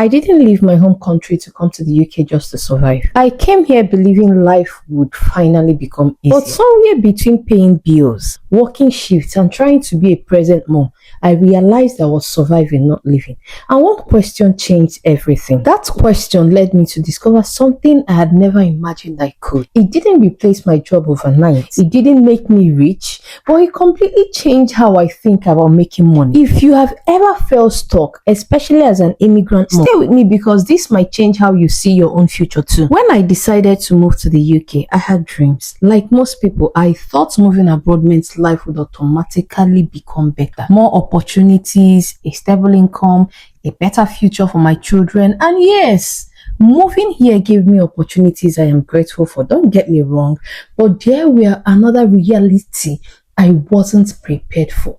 I didn't leave my home country to come to the UK just to survive. I came here believing life would finally become easier. But somewhere between paying bills, working shifts, and trying to be a present mom, I realized I was surviving, not living. And one question changed everything. That question led me to discover something I had never imagined I could. It didn't replace my job overnight. It didn't make me rich, but it completely changed how I think about making money. If you have ever felt stuck, especially as an immigrant mom, stay with me because this might change how you see your own future too. When I decided to move to the UK, I had dreams. Like most people, I thought moving abroad meant life would automatically become better. More opportunities, a stable income, a better future for my children, and yes, moving here gave me opportunities I am grateful for, don't get me wrong, but there were another reality I wasn't prepared for.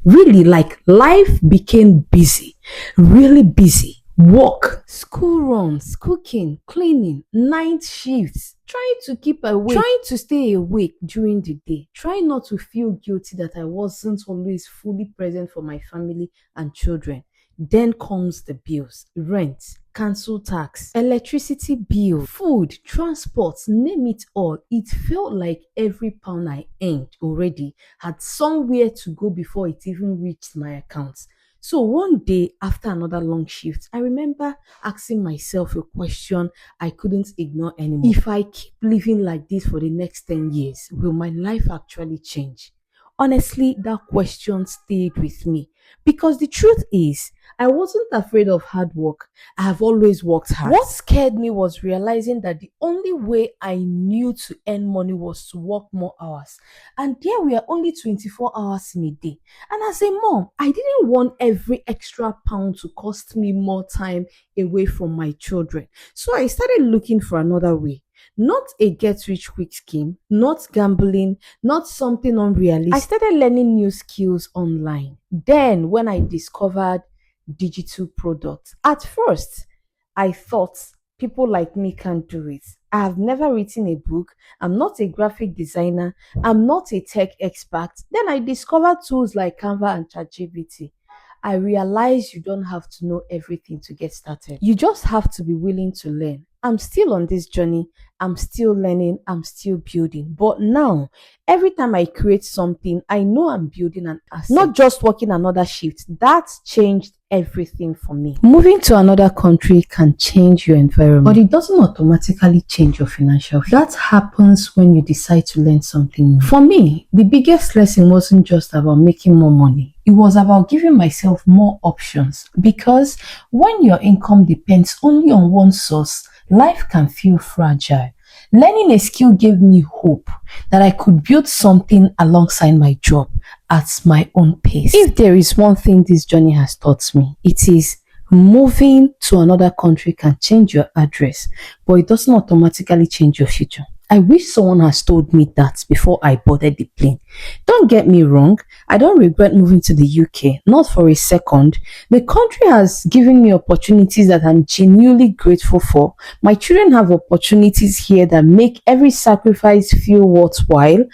Really, like life became busy, really busy. Work, school runs, cooking, cleaning, night shifts, trying to keep awake, trying to stay awake during the day, trying not to feel guilty that I wasn't always fully present for my family and children. Then comes the bills, rent, council tax, electricity bill, food, transport, name it all. It felt like every pound I earned already had somewhere to go before it even reached my account. So one day after another long shift, I remember asking myself a question I couldn't ignore anymore. If I keep living like this for the next 10 years, will my life actually change? Honestly, that question stayed with me because the truth is, I wasn't afraid of hard work. I have always worked hard. What scared me was realizing that the only way I knew to earn money was to work more hours. And there were only 24 hours in a day. And as a mom, I didn't want every extra pound to cost me more time away from my children. So I started looking for another way. Not a get-rich-quick scheme, not gambling, not something unrealistic. I started learning new skills online. Then, when I discovered digital products, at first, I thought people like me can't do it. I have never written a book. I'm not a graphic designer. I'm not a tech expert. Then I discovered tools like Canva and ChatGPT. I realized you don't have to know everything to get started. You just have to be willing to learn. I'm still on this journey. I'm still learning. I'm still building. But now, every time I create something, I know I'm building an asset, not just working another shift. That's changed everything for me. Moving to another country can change your environment, but it doesn't automatically change your financial future. That happens when you decide to learn something new. For me, the biggest lesson wasn't just about making more money. It was about giving myself more options, because when your income depends only on one source, life can feel fragile. Learning a skill gave me hope that I could build something alongside my job at my own pace. If there is one thing this journey has taught me, it is moving to another country can change your address, but it doesn't automatically change your future. I wish someone has told me that before I boarded the plane. Don't get me wrong, I don't regret moving to the UK, not for a second. The country has given me opportunities that I'm genuinely grateful for. My children have opportunities here that make every sacrifice feel worthwhile.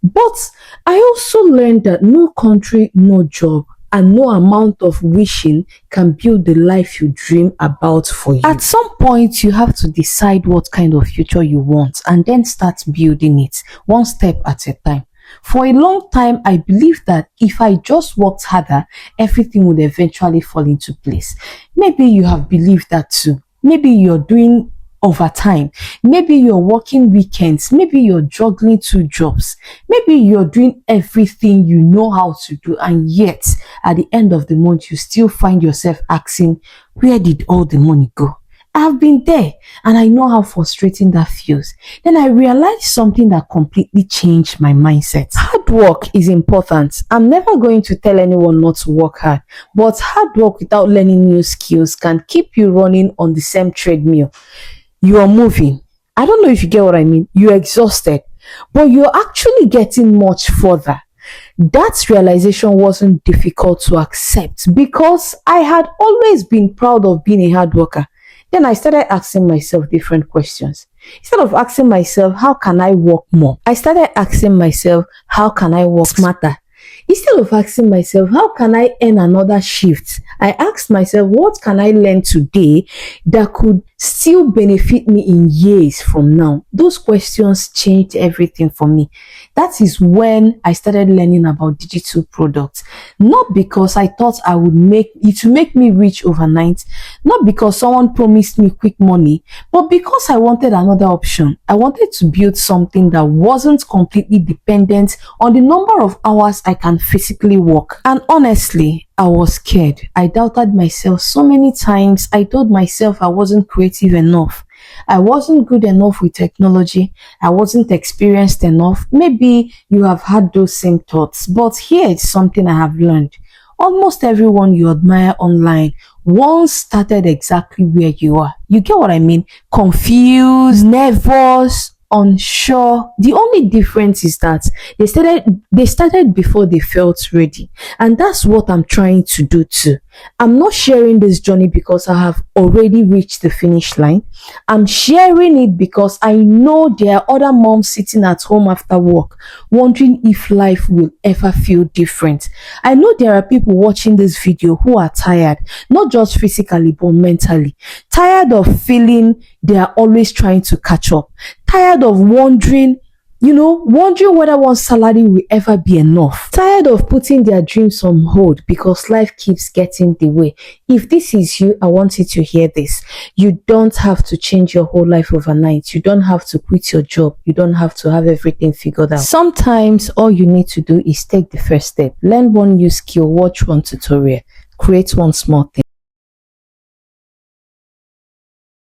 But I also learned that no country, no job, and no amount of wishing can build the life you dream about for you. At some point, you have to decide what kind of future you want and then start building it one step at a time. For a long time, I believed that if I just worked harder, everything would eventually fall into place. Maybe you have believed that too. Maybe you're doing overtime. Maybe you're working weekends. Maybe you're juggling 2 jobs. Maybe you're doing everything you know how to do, and yet at the end of the month you still find yourself asking, where did all the money go? I've been there and I know how frustrating that feels. Then I realized something that completely changed my mindset. Hard work is important. I'm never going to tell anyone not to work hard, but hard work without learning new skills can keep you running on the same treadmill. You are moving. I don't know if you get what I mean. You're exhausted, but you're actually getting much further. That realization wasn't difficult to accept because I had always been proud of being a hard worker. Then I started asking myself different questions. Instead of asking myself, how can I work more? I started asking myself, how can I work smarter? Instead of asking myself, how can I earn another shift? I asked myself, what can I learn today that could still benefit me in years from now? Those questions changed everything for me. That is when I started learning about digital products. Not because I thought I would make me rich overnight, not because someone promised me quick money, but because I wanted another option. I wanted to build something that wasn't completely dependent on the number of hours I can physically work. And honestly, I was scared. I doubted myself so many times. I told myself I wasn't creative enough. I wasn't good enough with technology. I wasn't experienced enough. Maybe you have had those same thoughts, but here is something I have learned. Almost everyone you admire online once started exactly where you are. You get what I mean? Confused, nervous, unsure. The only difference is that they started before they felt ready. And that's what I'm trying to do too. I'm not sharing this journey because I have already reached the finish line. I'm sharing it because I know there are other moms sitting at home after work wondering if life will ever feel different. I know there are people watching this video who are tired, not just physically but mentally. Tired of feeling they are always trying to catch up. Tired of wondering whether one salary will ever be enough. Tired of putting their dreams on hold because life keeps getting in the way. If this is you, I want you to hear this. You don't have to change your whole life overnight. You don't have to quit your job. You don't have to have everything figured out. Sometimes all you need to do is take the first step. Learn one new skill, watch one tutorial, create one small thing.